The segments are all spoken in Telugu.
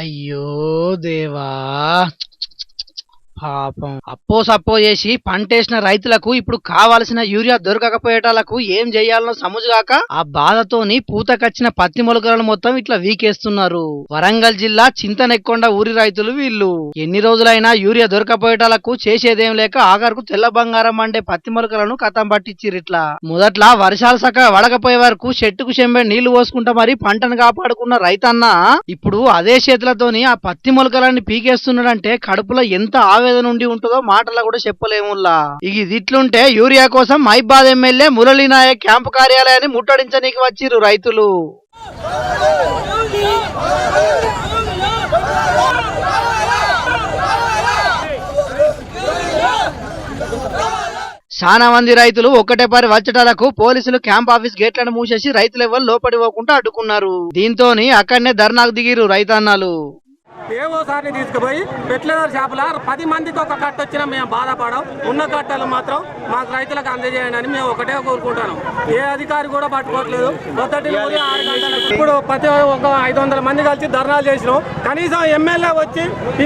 అయ్యో దేవా, పాపం అప్పో సప్పో చేసి పంటేసిన రైతులకు ఇప్పుడు కావలసిన యూరియా దొరకకపోయేటాలకు ఏం చెయ్యాలనో సముజుగాక ఆ బాధతోని పూతకచ్చిన పత్తి మొలకలను మొత్తం ఇట్లా వీకేస్తున్నారు. వరంగల్ జిల్లా చింతనెక్కొండ ఊరి రైతులు వీళ్ళు. ఎన్ని రోజులైనా యూరియా దొరకపోయేటాలకు చేసేదేం లేక ఆఖరుకు తెల్ల బంగారం అంటే పత్తి మొలకలను కథం పట్టించిర్రు. ఇట్లా మొదట్లా వర్షాలు సక్క వడకపోయే వరకు చెట్టుకు చెంబే నీళ్లు పోసుకుంటా మరి పంటను కాపాడుకున్న రైతన్న ఇప్పుడు అదే చేతులతోని ఆ పత్తి మొలకలన్నీ పీకేస్తున్నాడంటే కడుపులో ఎంత ఆవేదన ఉండి ఉంటుందో మాటల్లో కూడా చెప్పలేముల్లా. ఇది ఇట్లుంటే యూరియా కోసం మైబాద్ ఎమ్మెల్యే మురళీ నాయక్ క్యాంపు కార్యాలయాన్ని ముట్టడించనీకి వచ్చిర్రు రైతులు. చాలా మంది రైతులు ఒక్కటే పరి వచ్చటాలకు పోలీసులు క్యాంప్ ఆఫీస్ గేట్లను మూసేసి రైతులు ఎవరు లోపడి పోకుండా అడ్డుకున్నారు. దీంతోని అక్కడనే ధర్నాకు దిగిరు రైతన్నలు. ఏవోసారిని తీసుకుపోయి పెట్టలేదారు చేపల 10 మందికి ఒక కట్ట వచ్చినా మేము బాధపడం. ఉన్న కట్టలు మాత్రం మాకు రైతులకు అందజేయండి అని మేము ఒకటే కోరుకుంటాను. ఏ అధికారి కూడా పట్టుకోవట్లేదు. మొదటి 6 గంటలకు ఇప్పుడు ప్రతి ఒక 500 మంది కలిసి ధర్నాలు చేసినాం. కనీసం ఎమ్మెల్యే వచ్చి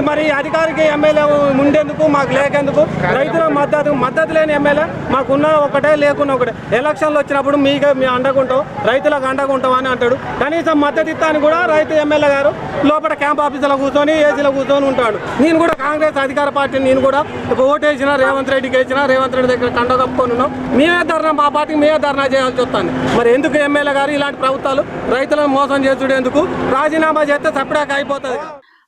మరి అధికారికి ఎమ్మెల్యే ఉండేందుకు మాకు లేకేందుకు రైతుల మద్దతు లేని ఎమ్మెల్యే మాకున్న ఒకటే లేకున్నా ఒకటే. ఎలక్షన్లు వచ్చినప్పుడు మేము అండకుంటాం, రైతులకు అండకుంటాం అని అంటాడు. కనీసం మద్దతు ఇస్తాను కూడా రైతు ఎమ్మెల్యే గారు లోపల క్యాంప్ ఆఫీసులో కూర్చొని ఏసీలో కూర్చొని ఉంటాడు. నేను కూడా కాంగ్రెస్ అధికార పార్టీని నేను కూడా ఓటు వేసినా రేవంత్ రెడ్డికి వేసినా రేవంత్ రెడ్డి దగ్గర కండ కప్పుకొని ఉన్నాం. మేమే ధర్నా, మా పార్టీకి మేమే ధర్నా చేయాల్సి వస్తుంది. మరి ఎందుకు ఎమ్మెల్యే గారు ఇలాంటి ప్రభుత్వాలు రైతులను మోసం చేసుడు ఎందుకు? రాజీనామా చేస్తే సపరేట్గా అయిపోతుంది.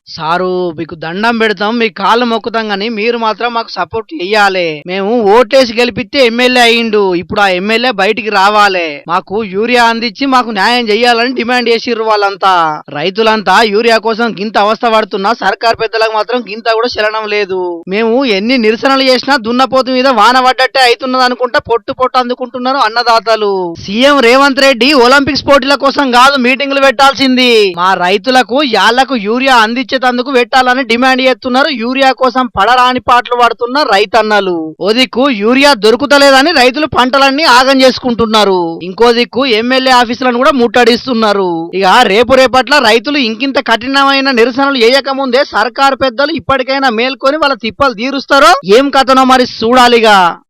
సారు మీకు దండం పెడతాం, మీ కాళ్ళు మొక్కుతాం గాని మీరు మాత్రం మాకు సపోర్ట్ చెయ్యాలి. మేము ఓటేసి గెలిపిస్తే ఎమ్మెల్యే అయ్యిండు, ఇప్పుడు ఆ ఎమ్మెల్యే బయటికి రావాలి, మాకు యూరియా అందించి మాకు న్యాయం చెయ్యాలని డిమాండ్ చేసిర్రు వాళ్ళంతా. రైతులంతా యూరియా కోసం గింత అవస్థ పడుతున్నా సర్కార్ పెద్దలకు మాత్రం గింత కూడా చలనం లేదు. మేము ఎన్ని నిరసనలు చేసినా దున్నపోతు మీద వాన పడ్డట్టే అవుతున్నది అనుకుంటా పొట్టు అందుకుంటున్నారు అన్నదాతలు. సీఎం రేవంత్ రెడ్డి ఒలింపిక్స్ పోటీల కోసం కాదు మీటింగులు పెట్టాల్సింది, మా రైతులకు యాళ్లకు యూరియా అందించి తందుకు పెట్టాలని డిమాండ్ చేస్తున్నారు. యూరియా కోసం పడరాని పాటలు పడుతున్న రైతన్నలు. ఓ దిక్కు యూరియా దొరుకుతలేదని రైతులు పంటలన్నీ ఆగం చేసుకుంటున్నారు, ఇంకో దిక్కు ఎమ్మెల్యే ఆఫీసులను కూడా ముట్టడిస్తున్నారు. ఇక రేపట్ల రైతులు ఇంకింత కఠినమైన నిరసనలు చేయకముందే సర్కారు పెద్దలు ఇప్పటికైనా మేల్కొని వాళ్ళ తిప్పలు తీరుస్తారో ఏం కథనో మరి చూడాలిగా.